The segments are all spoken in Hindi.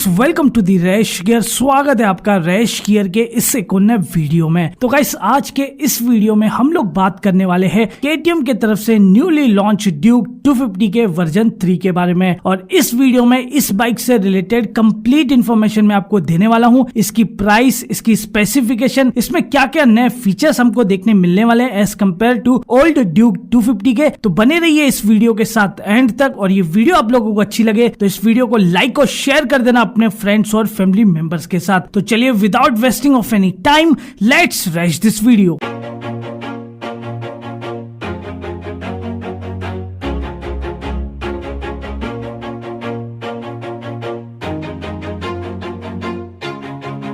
Welcome to the rash gear. स्वागत है आपका रैश गियर के इस एक नए वीडियो में। तो गाइस आज के इस वीडियो में हम लोग बात करने वाले हैं KTM के तरफ से न्यूली लॉन्च ड्यूक 250 के वर्जन 3 के बारे में। और इस वीडियो में इस बाइक से रिलेटेड कंप्लीट इन्फॉर्मेशन मैं आपको देने वाला हूं। इसकी प्राइस, इसकी स्पेसिफिकेशन, इसमें क्या क्या नए फीचर्स हमको देखने मिलने वाले हैं as compared to old Duke 250 के। तो बने रहिए इस वीडियो के साथ एंड तक। और ये वीडियो आप लोगों को अच्छी लगे तो इस वीडियो को लाइक और शेयर कर देना अपने फ्रेंड्स और फैमिली मेंबर्स के साथ। तो चलिए without wasting of any time let's rash this video.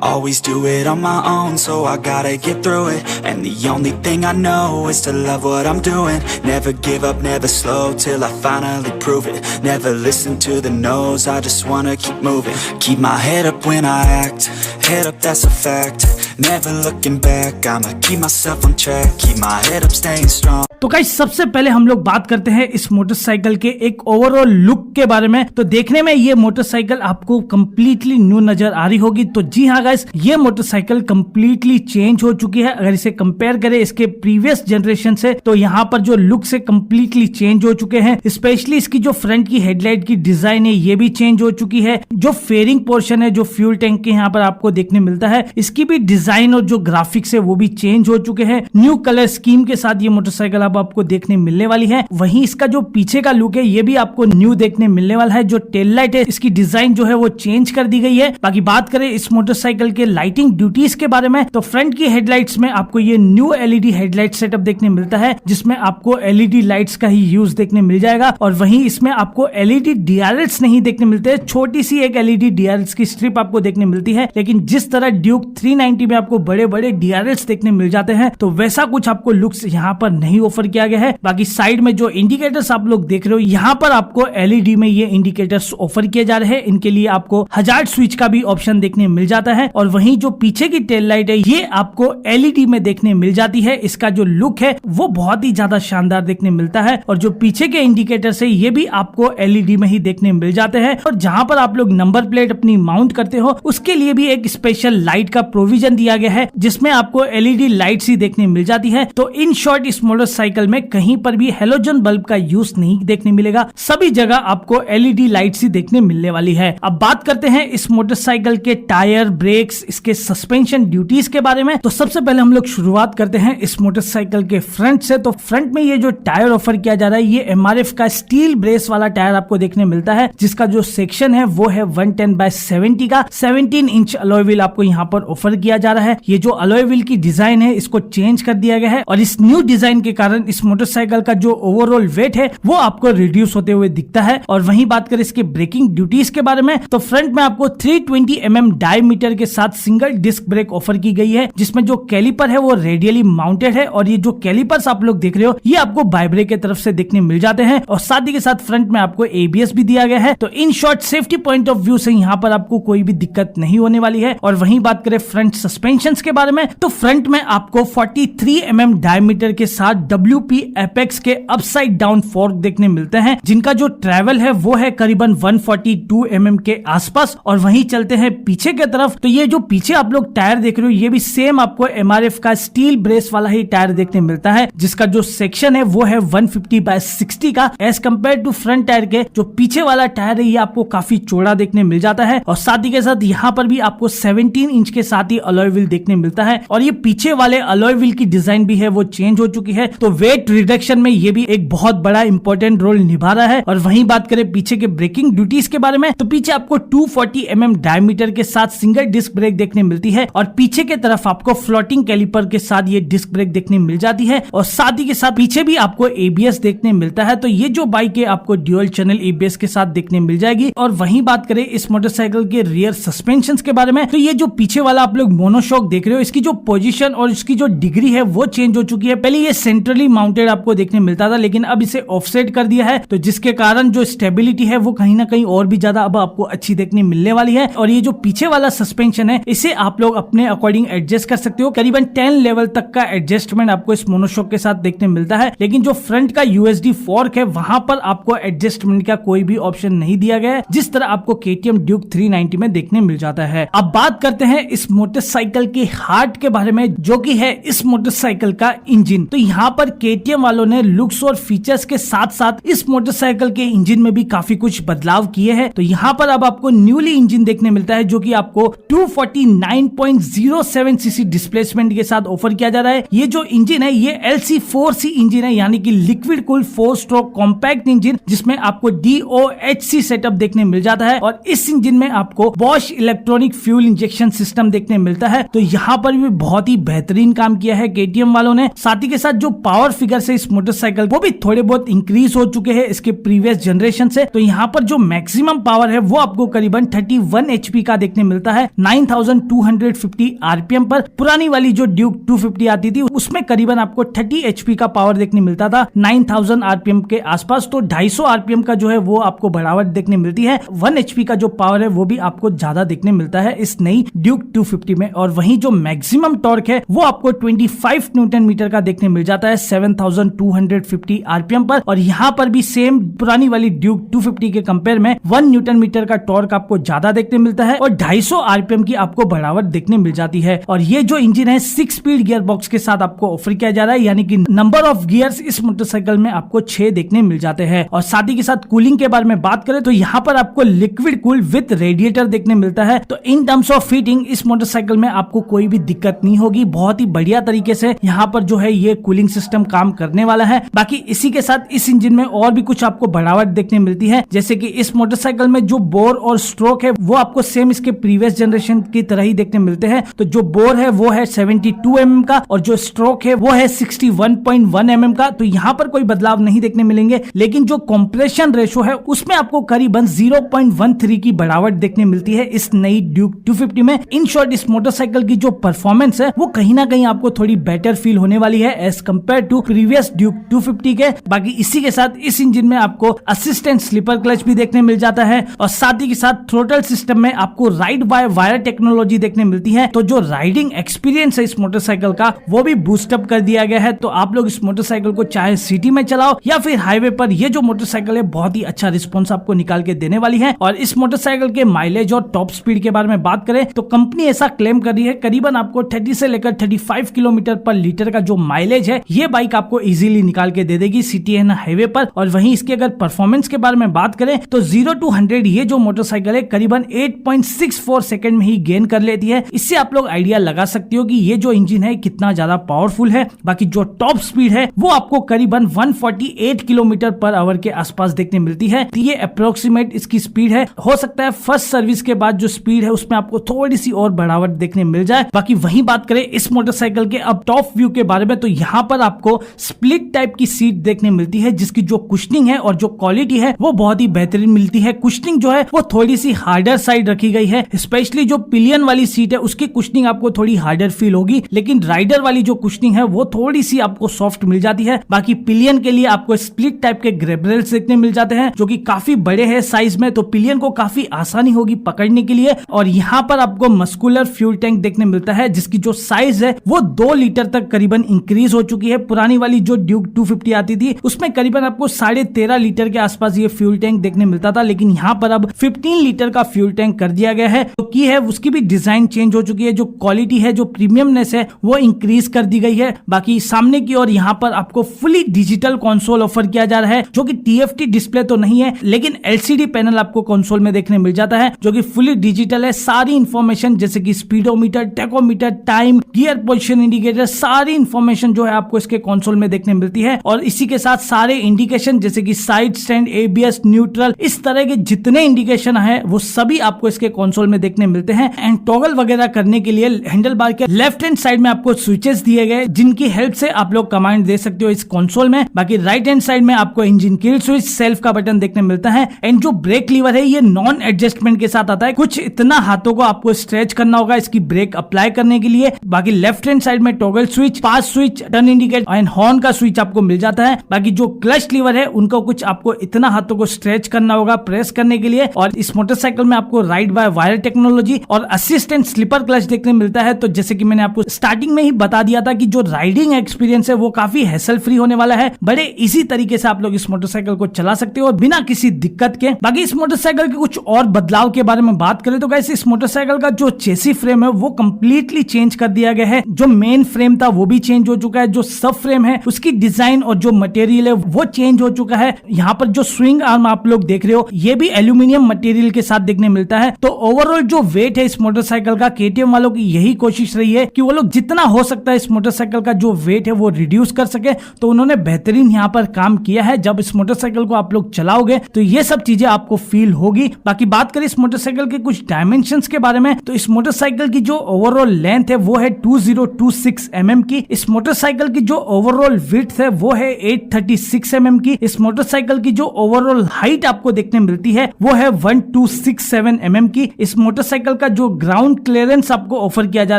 Always do it on my own, so I gotta get through it. And the only thing I know is to love what I'm doing. Never give up, never slow, till I finally prove it. Never listen to the no's, I just wanna keep moving. Keep my head up when I act, head up that's a fact. Never looking back, I'ma keep myself on track. Keep my head up, staying strong. तो गाइस सबसे पहले हम लोग बात करते हैं इस मोटरसाइकिल के एक ओवरऑल लुक के बारे में। तो देखने में ये मोटरसाइकिल आपको कंप्लीटली न्यू नजर आ रही होगी। तो जी हाँ गाइस, ये मोटरसाइकिल कंप्लीटली चेंज हो चुकी है। अगर इसे कंपेयर करें इसके प्रीवियस जनरेशन से तो यहाँ पर जो लुक से कंप्लीटली चेंज हो चुके हैं। स्पेशली इसकी जो फ्रंट की हेडलाइट की डिजाइन है ये भी चेंज हो चुकी है। जो फेयरिंग पोर्शन है, जो फ्यूल टैंक के यहाँ पर आपको देखने मिलता है, इसकी भी डिजाइन और जो ग्राफिक्स है वो भी चेंज हो चुके हैं। न्यू कलर स्कीम के साथ ये मोटरसाइकिल आपको देखने मिलने वाली है। वहीं इसका जो पीछे का लुक है ये भी आपको न्यू देखने मिलने वाला है। जो टेल लाइट है इसकी डिजाइन जो है वो चेंज कर दी गई है। बाकी बात करें इस मोटरसाइकिल के लाइटिंग ड्यूटीज के बारे में तो फ्रंट की हेडलाइट्स में आपको ये न्यू एलईडी हेडलाइट सेटअप देखने मिलता है, जिसमें आपको एलईडी लाइट्स का ही यूज देखने मिल जाएगा। और वहीं इसमें आपको एलईडी डीआरएल्स नहीं देखने मिलते। छोटी सी एक एलईडी डीआरएल्स की स्ट्रिप आपको देखने मिलती है, लेकिन जिस तरह ड्यूक 390 में आपको बड़े बड़े डीआरएल्स देखने मिल जाते हैं तो वैसा कुछ आपको लुक्स यहाँ पर नहीं ऑफर किया गया है। बाकी साइड में जो इंडिकेटर्स आप लोग देख रहे हो यहाँ पर आपको एलईडी में ये इंडिकेटर्स ऑफर किए जा रहे हैं। इनके लिए आपको हजार्ड स्विच का भी ऑप्शन देखने मिल जाता है। और वहीं जो पीछे की टेल लाइट है ये आपको एलईडी में देखने मिल जाती है। इसका जो लुक है वो बहुत ही ज्यादा शानदार देखने मिलता है। और जो पीछे के इंडिकेटर्स है ये भी आपको एलईडी में ही देखने मिल जाते हैं। और जहां पर आप लोग नंबर प्लेट अपनी माउंट करते हो उसके लिए भी एक स्पेशल लाइट का प्रोविजन दिया गया है, जिसमें आपको एलईडी लाइट्स ही देखने मिल जाती है। तो इन शॉर्ट इस मोटरसाइकिल में कहीं पर भी हेलोजन बल्ब का यूज नहीं देखने मिलेगा। सभी जगह आपको एलईडी लाइट्स ही देखने मिलने वाली है। अब बात करते हैं इस मोटरसाइकिल के टायर, ब्रेक्स, इसके सस्पेंशन ड्यूटीज के बारे में। तो सबसे पहले हम लोग शुरुआत करते हैं इस मोटरसाइकिल के फ्रंट से। तो फ्रंट में ये जो टायर ऑफर किया जा रहा है ये MRF का स्टील ब्रेस वाला टायर आपको देखने मिलता है, जिसका जो सेक्शन है वो है 110/70 का। 17 इंच अलॉय व्हील आपको यहाँ पर ऑफर किया जा रहा है। ये जो अलॉय व्हील की डिजाइन है इसको चेंज कर दिया गया है और इस न्यू डिजाइन के कारण इस मोटरसाइकिल का जो ओवरऑल वेट है वो आपको रिड्यूस होते हुए दिखता है। और वहीं बात करें इसके ब्रेकिंग ड्यूटीज के बारे में तो फ्रंट में आपको 320 mm डायमीटर के साथ सिंगल डिस्क ब्रेक ऑफर की गई है, जिसमें जो कैलिपर है वो रेडियली माउंटेड है। और ये जो कैलिपर्स आप लोग देख रहे हो ये आपको बाइब्रेक की तरफ से देखने मिल जाते हैं। और साथ ही के साथ फ्रंट में आपको ABS भी दिया गया है। तो in short safety point of view से यहाँ पर आपको कोई भी दिक्कत नहीं होने वाली है। और वहीं बात करें फ्रंट सस्पेंशन के बारे में तो फ्रंट में आपको 43 mm डायमीटर के साथ WP एपेक्स के अपसाइड डाउन फोर्क देखने मिलते हैं, जिनका जो ट्रेवल है वो है करीबन 142 mm के आसपास। और वहीं चलते हैं पीछे के तरफ तो ये जो पीछे आप लोग टायर देख रहे हो ये भी सेम आपको MRF का स्टील ब्रेस वाला ही टायर देखने मिलता है, जिसका जो सेक्शन है वो है 150/60 का। As compared to front tyre के जो पीछे वाला टायर है ये आपको काफी चौड़ा देखने मिल जाता है। और साथ ही के साथ यहाँ पर भी आपको 17 इंच के साथ ही अलॉय व्हील देखने मिलता है। और ये पीछे वाले अलॉय व्हील की डिजाइन भी है वो चेंज हो चुकी है। तो वेट रिडक्शन में ये भी एक बहुत बड़ा इंपॉर्टेंट रोल निभा रहा है। और वहीं बात करें पीछे के ब्रेकिंग ड्यूटीज के बारे में तो पीछे आपको 240 mm डायमीटर के साथ सिंगल डिस्क ब्रेक देखने मिलती है। और पीछे के तरफ आपको फ्लोटिंग कैलिपर के साथ ये डिस्क ब्रेक देखने मिल जाती है। और साथ ही के साथ पीछे भी आपको ABS देखने मिलता है। तो ये जो बाइक है आपको ड्यूअल चैनल ABS के साथ देखने मिल जाएगी। और वहीं बात करें इस मोटरसाइकिल के रियर सस्पेंशन के बारे में तो ये जो पीछे वाला आप लोग मोनो मोनोशॉक देख रहे हो, इसकी जो पोजीशन और इसकी जो डिग्री है वो चेंज हो चुकी है। पहले ये सेंट्रली माउंटेड आपको देखने मिलता था, लेकिन अब इसे ऑफसेट कर दिया है, तो जिसके कारण जो स्टेबिलिटी है वो कहीं ना कहीं और भी ज्यादा अब आपको अच्छी देखने मिलने वाली है। और ये जो पीछे वाला सस्पेंशन है इसे आप लोग अपने अकॉर्डिंग एडजस्ट कर सकते हो। करीबन 10 लेवल तक का एडजस्टमेंट आपको इस मोनोशॉक के साथ देखने मिलता है, लेकिन जो फ्रंट का यूएसडी फोर्क है वहां पर आपको एडजस्टमेंट का कोई भी ऑप्शन नहीं दिया गया है, जिस तरह आपको KTM ड्यूक 390 में देखने मिल जाता है। अब बात करते हैं इस मोटरसाइकिल के हार्ट के बारे में, जो कि है इस मोटरसाइकिल का इंजन। तो यहाँ पर KTM वालों ने लुक्स और फीचर्स के साथ साथ इस मोटरसाइकिल के इंजन में भी काफी कुछ बदलाव किए हैं। तो यहाँ पर अब आपको न्यूली इंजन देखने मिलता है, जो कि आपको 249.07 सीसी डिस्प्लेसमेंट के साथ ऑफर किया जा रहा है। ये जो इंजन है ये LC4C इंजन है, यानी कि liquid cool 4 stroke compact engine, जिसमें आपको DOHC सेटअप देखने मिल जाता है। और इस इंजन में आपको Bosch electronic fuel injection system देखने मिलता है। तो यहाँ पर भी बहुत ही बेहतरीन काम किया है KTM वालों ने। साथ ही के साथ जो पावर फिगर है इस मोटरसाइकिल वो भी थोड़े बहुत इंक्रीज हो चुके हैं इसके प्रीवियस जनरेशन से। तो यहाँ पर जो मैक्सिमम पावर है वो आपको करीबन 31 HP का देखने मिलता है 9250 RPM पर। पुरानी वाली जो ड्यूक 250 आती थी उसमें करीबन आपको 30 HP का पावर देखने मिलता था 9000 RPM के आसपास। तो 250 RPM का जो है वो आपको बढ़ावट देखने मिलती है। 1 HP का जो पावर है वो भी आपको ज्यादा देखने मिलता है इस नई ड्यूक 250 में। और वहीं जो मैक्सिमम टॉर्क है वो आपको 25 न्यूटन मीटर का देखने मिल जाता है 7250 RPM पर। और यहाँ पर भी सेम पुरानी वाली ड्यूक 250 के कंपेयर में 1 न्यूटन मीटर का टॉर्क आपको ज्यादा देखने मिलता है और 250 RPM की आपको बढ़ावट देखने मिल जाती है। और ये जो इंजन है 6 स्पीड गियर बॉक्स के साथ आपको ऑफर किया जा रहा है, यानी कि नंबर ऑफ गियर्स इस मोटरसाइकिल में आपको 6 देखने मिल जाते हैं। और साथ ही के साथ कूलिंग के बारे में बात करें तो यहाँ पर आपको लिक्विड कूल विद रेडिएटर देखने मिलता है। तो इन टर्म्स ऑफ फिटिंग इस मोटरसाइकिल में आपको कोई भी दिक्कत नहीं होगी। बहुत ही बढ़िया तरीके से यहाँ पर जो है ये कूलिंग सिस्टम काम करने वाला है। बाकी इसी के साथ इस इंजन में और भी कुछ आपको बढ़ावट देखने मिलती है, जैसे कि इस मोटरसाइकिल में जो बोर और स्ट्रोक है वो आपको सेम इसके प्रीवियस जनरेशन की तरह ही देखने मिलते हैं। तो जो बोर है वो है 72 mm का और जो स्ट्रोक है वो है 61.1 mm का। तो यहाँ पर कोई बदलाव नहीं देखने मिलेंगे, लेकिन जो कंप्रेशन रेशो है उसमें आपको करीबन 0.13 की बढ़ावट देखने मिलती है इस नई ड्यूक 250 में। इन शॉर्ट इस मोटरसाइकिल की जो परफॉर्मेंस है वो कहीं ना कहीं आपको थोड़ी बेटर फील होने वाली है as compared to previous Duke 250 के। बाकी इसी के साथ इस इंजन में आपको असिस्टेंट स्लीपर क्लच भी देखने मिल जाता है और साथ ही के साथ थ्रोटल सिस्टम में आपको राइड बाय वायर टेक्नोलॉजी देखने मिलती है। तो जो राइडिंग एक्सपीरियंस है इस मोटरसाइकिल का वो भी बूस्टअप कर दिया गया है। तो आप लोग इस मोटरसाइकिल को चाहे सिटी में चलाओ या फिर हाईवे पर, ये जो मोटरसाइकिल है बहुत ही अच्छा रिस्पॉन्स आपको निकाल के देने वाली है। और इस मोटरसाइकिल के माइलेज और टॉप स्पीड के बारे में बात करें तो कंपनी ऐसा क्लेम कर रही है करीबन आपको 30 से लेकर 35 किलोमीटर पर लीटर का जो माइलेज है ये बाइक आपको इजीली निकाल के दे देगी सिटी एंड हाईवे पर। और वहीं इसके अगर परफॉर्मेंस के बारे में बात करें तो 0 to 100 ये जो मोटरसाइकिल है करीबन 8.64 सेकंड में ही गेन कर लेती है। इससे आप लोग आइडिया लगा सकते हो कि ये जो इंजन है कितना ज्यादा पावरफुल है। बाकी जो टॉप स्पीड है वो आपको करीबन 148 किलोमीटर पर आवर के आसपास देखने मिलती है। तो ये अप्रोक्सीमेट इसकी स्पीड है। हो सकता है फर्स्ट सर्विस के बाद जो स्पीड है उसमें आपको थोड़ी सी और बढ़ावट देखने मिल जाए। बाकी वहीं बात करें इस मोटरसाइकिल के अब टॉप व्यू के बारे में तो यहाँ पर आपको स्प्लिट टाइप की सीट देखने मिलती है, जिसकी जो कुशनिंग है और जो क्वालिटी है वो बहुत ही बेहतरीन मिलती है। कुशनिंग जो है वो थोड़ी सी हार्डर साइड रखी गई है, स्पेशली जो पिलियन वाली सीट है उसकी कुशनिंग आपको थोड़ी हार्डर फील होगी, लेकिन राइडर वाली जो कुशनिंग है वो थोड़ी सी आपको सॉफ्ट मिल जाती है। बाकी पिलियन के लिए आपको स्प्लिट टाइप के ग्रैब रेल्स देखने मिल जाते हैं जो कि काफी बड़े हैं साइज में, तो पिलियन को काफी आसानी होगी पकड़ने के लिए। और यहाँ पर आपको मस्कुलर फ्यूल टैंक देखने मिलता है जिसकी जो साइज है वो 2 लीटर तक करीबन इंक्रीज हो चुकी है। पुरानी वाली जो ड्यूक 250 आती थी उसमें करीबन आपको 13.5 लीटर के आसपास ये फ्यूल टैंक देखने मिलता था, लेकिन यहाँ पर अब 15 लीटर का फ्यूल टैंक कर दिया गया है। तो की है उसकी भी डिजाइन चेंज हो चुकी है, जो क्वालिटी है जो प्रीमियमनेस है वो इंक्रीज कर दी गई है। बाकी सामने की ओर यहाँ पर आपको फुली डिजिटल कंसोल ऑफर किया जा रहा है, जो कि TFT डिस्प्ले तो नहीं है लेकिन LCD पैनल आपको कंसोल में देखने मिल जाता है जो कि फुली डिजिटल है। सारी इंफॉर्मेशन जैसे कि speedometer, tachometer, time, gear position indicator, सारी इंफॉर्मेशन जो है आपको इसके कंसोल में देखने मिलती है। और इसी के साथ सारे इंडिकेशन जैसे कि साइड स्टैंड, ABS, न्यूट्रल, इस तरह के जितने इंडिकेशन है वो सभी आपको इसके कंसोल में देखने मिलते हैं। एंड टॉगल वगैरह करने के लिए हैंडल बार के लेफ्ट हैंड साइड में आपको स्विचेस दिए गए जिनकी हेल्प से आप लोग कमांड दे सकते हो इस कंसोल में। बाकी राइट हैंड साइड में आपको इंजन किल स्विच, सेल्फ का बटन देखने मिलता है। एंड जो ब्रेक लीवर है ये नॉन एडजस्टमेंट के साथ आता है, कुछ इतना हाथों को आपको स्ट्रेच करना होगा इसकी ब्रेक अप्लाई करने के लिए। बाकी लेफ्ट हैंड साइड में toggle switch, pass switch, turn indicator and horn का स्विच आपको मिल जाता है। बाकी जो क्लच लीवर है उनको कुछ आपको इतना हाथों को स्ट्रेच करना होगा प्रेस करने के लिए। और इस मोटरसाइकिल में आपको राइड बाय वायर टेक्नोलॉजी और असिस्टेंट स्लीपर क्लच देखने मिलता है। तो जैसे कि मैंने आपको स्टार्टिंग में ही बता दिया था कि जो राइडिंग एक्सपीरियंस है वो काफी हैसल फ्री होने वाला है। बड़े इजी तरीके से आप लोग इस मोटरसाइकिल को चला सकते हो बिना किसी दिक्कत के। बाकी इस मोटरसाइकिल के कुछ और बदलाव के बारे में बात करें तो गाइस इस मोटरसाइकिल का जो चेसी फ्रेम है वो कंप्लीटली चेंज कर दिया गया है। जो मेन फ्रेम था वो भी चेंज हो चुका है, जो सब फ्रेम है उसकी डिजाइन और जो मटेरियल है वो चेंज हो चुका है। यहाँ पर जो स्विंग आर्म आप लोग देख रहे हो ये भी एल्यूमिनियम मटेरियल के साथ देखने मिलता है। तो ओवरऑल जो वेट है इस मोटरसाइकिल का, केटीएम वालों की यही कोशिश रही है कि वो लोग जितना हो सकता है इस मोटरसाइकिल का जो वेट है वो रिड्यूस कर सके। तो उन्होंने बेहतरीन यहाँ पर काम किया है। जब इस मोटरसाइकिल को आप लोग चलाओगे तो ये सब चीजें आपको फील होगी। बाकी बात करें इस मोटरसाइकिल के कुछ डायमेंशंस के बारे में तो इस मोटरसाइकिल की जो ओवरऑल लेंथ है वो है 2026 mm की। इस मोटरसाइकिल की जो ओवरऑल विड्थ है वो है 836 mm की। इस मोटरसाइकिल की जो ओवरऑल हाइट आपको देखने मिलती है वो है 1267 mm की। इस मोटरसाइकिल का जो ग्राउंड क्लियरेंस आपको ऑफर किया जा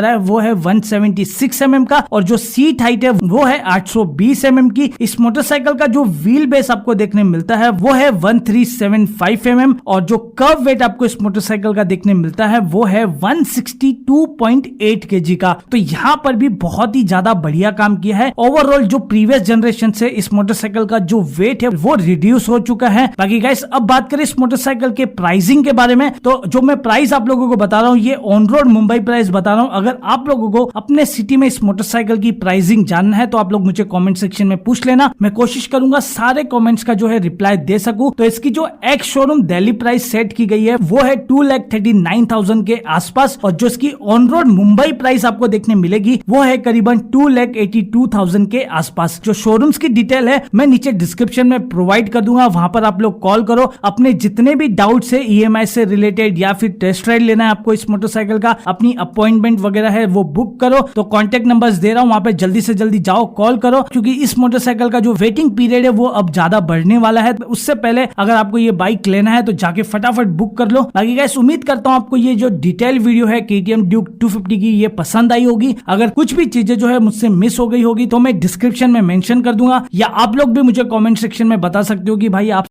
रहा है वो है 176 mm का और जो सीट हाइट है वो है 820 mm की। इस मोटरसाइकिल का जो व्हील बेस आपको देखने मिलता है वो है 1375 mm और जो कर्व वेट आपको इस मोटरसाइकिल का देखने मिलता है वो है 162.8 kg का। तो यहाँ पर भी बहुत ही ज्यादा बढ़िया काम किया है। ओवरऑल जो प्रीवियस जनरेशन से इस मोटरसाइकिल का जो वेट है वो रिड्यूस हो चुका है। बाकी गाइस अब बात करें इस मोटरसाइकिल के प्राइसिंग के बारे में तो जो मैं प्राइस आप लोगों को बता रहा हूँ ये ऑन रोड मुंबई प्राइस बता रहा हूँ। अगर आप लोगों को अपने सिटी में इस मोटरसाइकिल की प्राइसिंग जानना है तो आप लोग मुझे कमेंट सेक्शन में पूछ लेना। मैं कोशिश करूंगा सारे कमेंट्स का जो है रिप्लाई दे सकूं। तो इसकी जो ex showroom Delhi price set की गई है वो है 2,39,000 के आसपास और जो इसकी ऑन रोड मुंबई प्राइस आपको देखने मिलेगी वो है करीबन 2,82,000 के आसपास। जो शोरूम्स की डिटेल है मैं नीचे डिस्क्रिप्शन में प्रोवाइड कर दूंगा, वहां पर आप लोग कॉल करो। अपने जितने भी डाउट्स है ईएमआई से रिलेटेड या फिर टेस्ट राइड लेना है आपको इस मोटरसाइकिल का, अपनी अपॉइंटमेंट वगैरह है वो बुक करो। तो कॉन्टेक्ट नंबर्स दे रहा हूं, वहां पे जल्दी से जल्दी जाओ, कॉल करो क्योंकि इस मोटरसाइकिल का जो वेटिंग पीरियड है वो अब ज्यादा बढ़ने वाला है। उससे पहले अगर आपको ये बाइक लेना है तो जाके फटाफट बुक कर लो। बाकी गाइस उम्मीद करता हूं आपको ये जो डिटेल वीडियो है केटीएम ड्यूक 250 की ये पसंद आई होगी। अगर कुछ भी चीजें जो है मुझसे मिस हो गई होगी तो मैं डिस्क्रिप्शन में मेंशन कर दूंगा या आप लोग भी मुझे कमेंट सेक्शन में बता सकते हो कि भाई आप